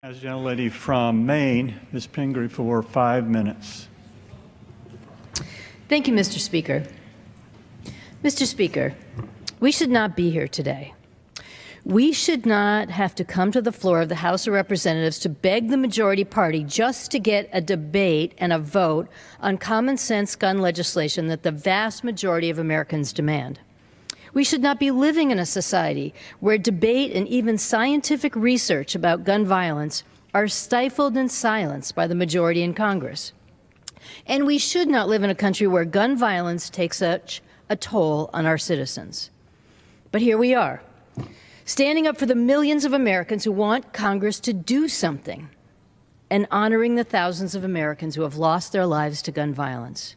As gentlelady from Maine, Ms. Pingree, for 5 minutes. Thank you, Mr. Speaker. Mr. Speaker, we should not be here today. We should not have to come to the floor of the House of Representatives to beg the majority party just to get a debate and a vote on common sense gun legislation that the vast majority of Americans demand. We should not be living in a society where debate and even scientific research about gun violence are stifled in silence by the majority in Congress. And we should not live in a country where gun violence takes such a toll on our citizens. But here we are, standing up for the millions of Americans who want Congress to do something and honoring the thousands of Americans who have lost their lives to gun violence.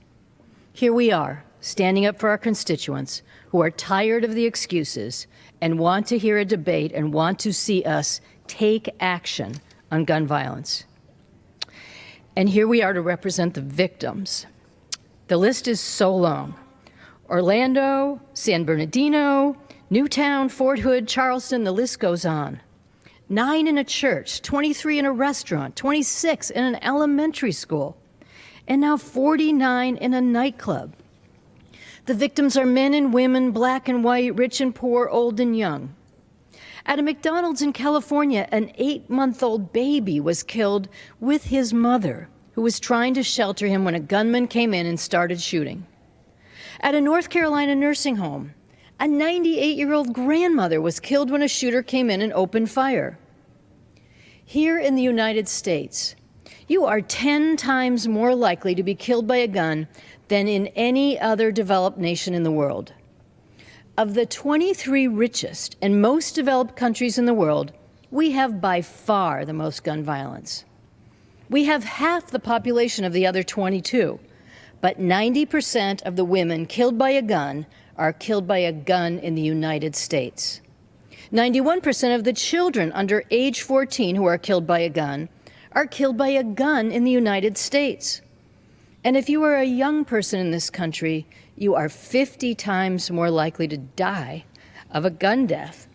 Here we are, standing up for our constituents who are tired of the excuses and want to hear a debate and want to see us take action on gun violence. And here we are to represent the victims. The list is so long. Orlando, San Bernardino, Newtown, Fort Hood, Charleston, the list goes on. 9 in a church, 23 in a restaurant, 26 in an elementary school, and now 49 in a nightclub. The victims are men and women, black and white, rich and poor, old and young. At a McDonald's in California, an 8-month-old baby was killed with his mother, who was trying to shelter him when a gunman came in and started shooting. At a North Carolina nursing home, a 98-year-old grandmother was killed when a shooter came in and opened fire. Here in the United States, you are 10 times more likely to be killed by a gun than in any other developed nation in the world. Of the 23 richest and most developed countries in the world, we have by far the most gun violence. We have half the population of the other 22, but 90% of the women killed by a gun are killed by a gun in the United States. 91% of the children under age 14 who are killed by a gun are killed by a gun in the United States. And if you are a young person in this country, you are 50 times more likely to die of a gun death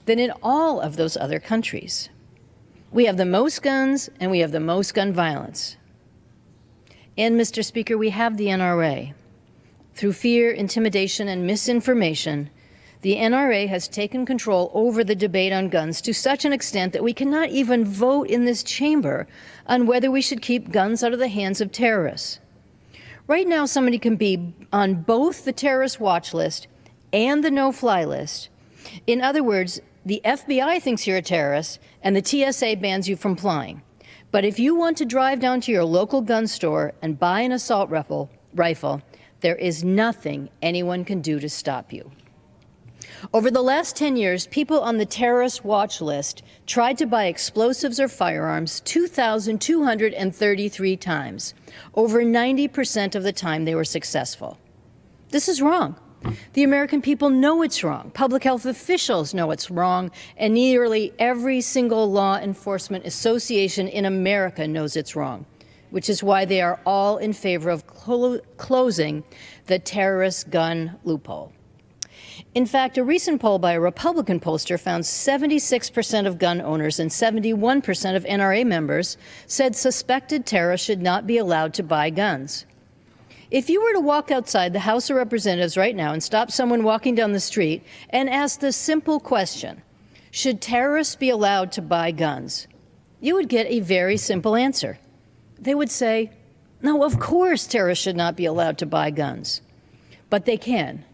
than in all of those other countries. We have the most guns and we have the most gun violence. And, Mr. Speaker, we have the NRA. Through fear, intimidation, and misinformation, the NRA has taken control over the debate on guns to such an extent that we cannot even vote in this chamber on whether we should keep guns out of the hands of terrorists. Right now, somebody can be on both the terrorist watch list and the no-fly list. In other words, the FBI thinks you're a terrorist and the TSA bans you from flying. But if you want to drive down to your local gun store and buy an assault rifle, there is nothing anyone can do to stop you. Over the last 10 years, people on the terrorist watch list tried to buy explosives or firearms 2,233 times. Over 90% of the time they were successful. This is wrong. The American people know it's wrong. Public health officials know it's wrong, and nearly every single law enforcement association in America knows it's wrong, which is why they are all in favor of closing the terrorist gun loophole. In fact, a recent poll by a Republican pollster found 76% of gun owners and 71% of NRA members said suspected terrorists should not be allowed to buy guns. If you were to walk outside the House of Representatives right now and stop someone walking down the street and ask the simple question, should terrorists be allowed to buy guns? You would get a very simple answer. They would say, no, of course terrorists should not be allowed to buy guns. But they can.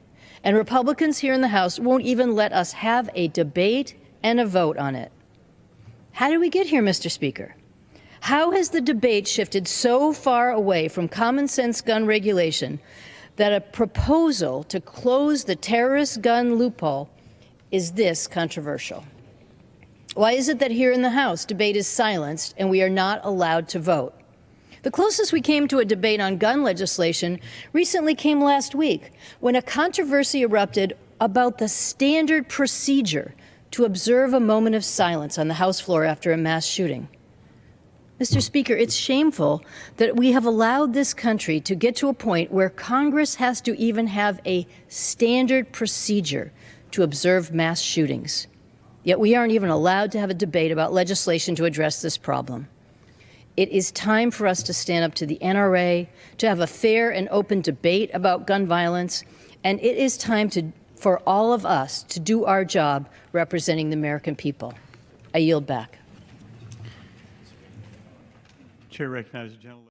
And Republicans here in the House won't even let us have a debate and a vote on it. How did we get here, Mr. Speaker? How has the debate shifted so far away from common sense gun regulation that a proposal to close the terrorist gun loophole is this controversial? Why is it that here in the House debate is silenced and we are not allowed to vote? The closest we came to a debate on gun legislation recently came last week when a controversy erupted about the standard procedure to observe a moment of silence on the House floor after a mass shooting. Mr. Speaker, it's shameful that we have allowed this country to get to a point where Congress has to even have a standard procedure to observe mass shootings. Yet we aren't even allowed to have a debate about legislation to address this problem. It is time for us to stand up to the NRA, to have a fair and open debate about gun violence, and it is time for all of us to do our job representing the American people. I yield back. Chair recognizes the gentleman.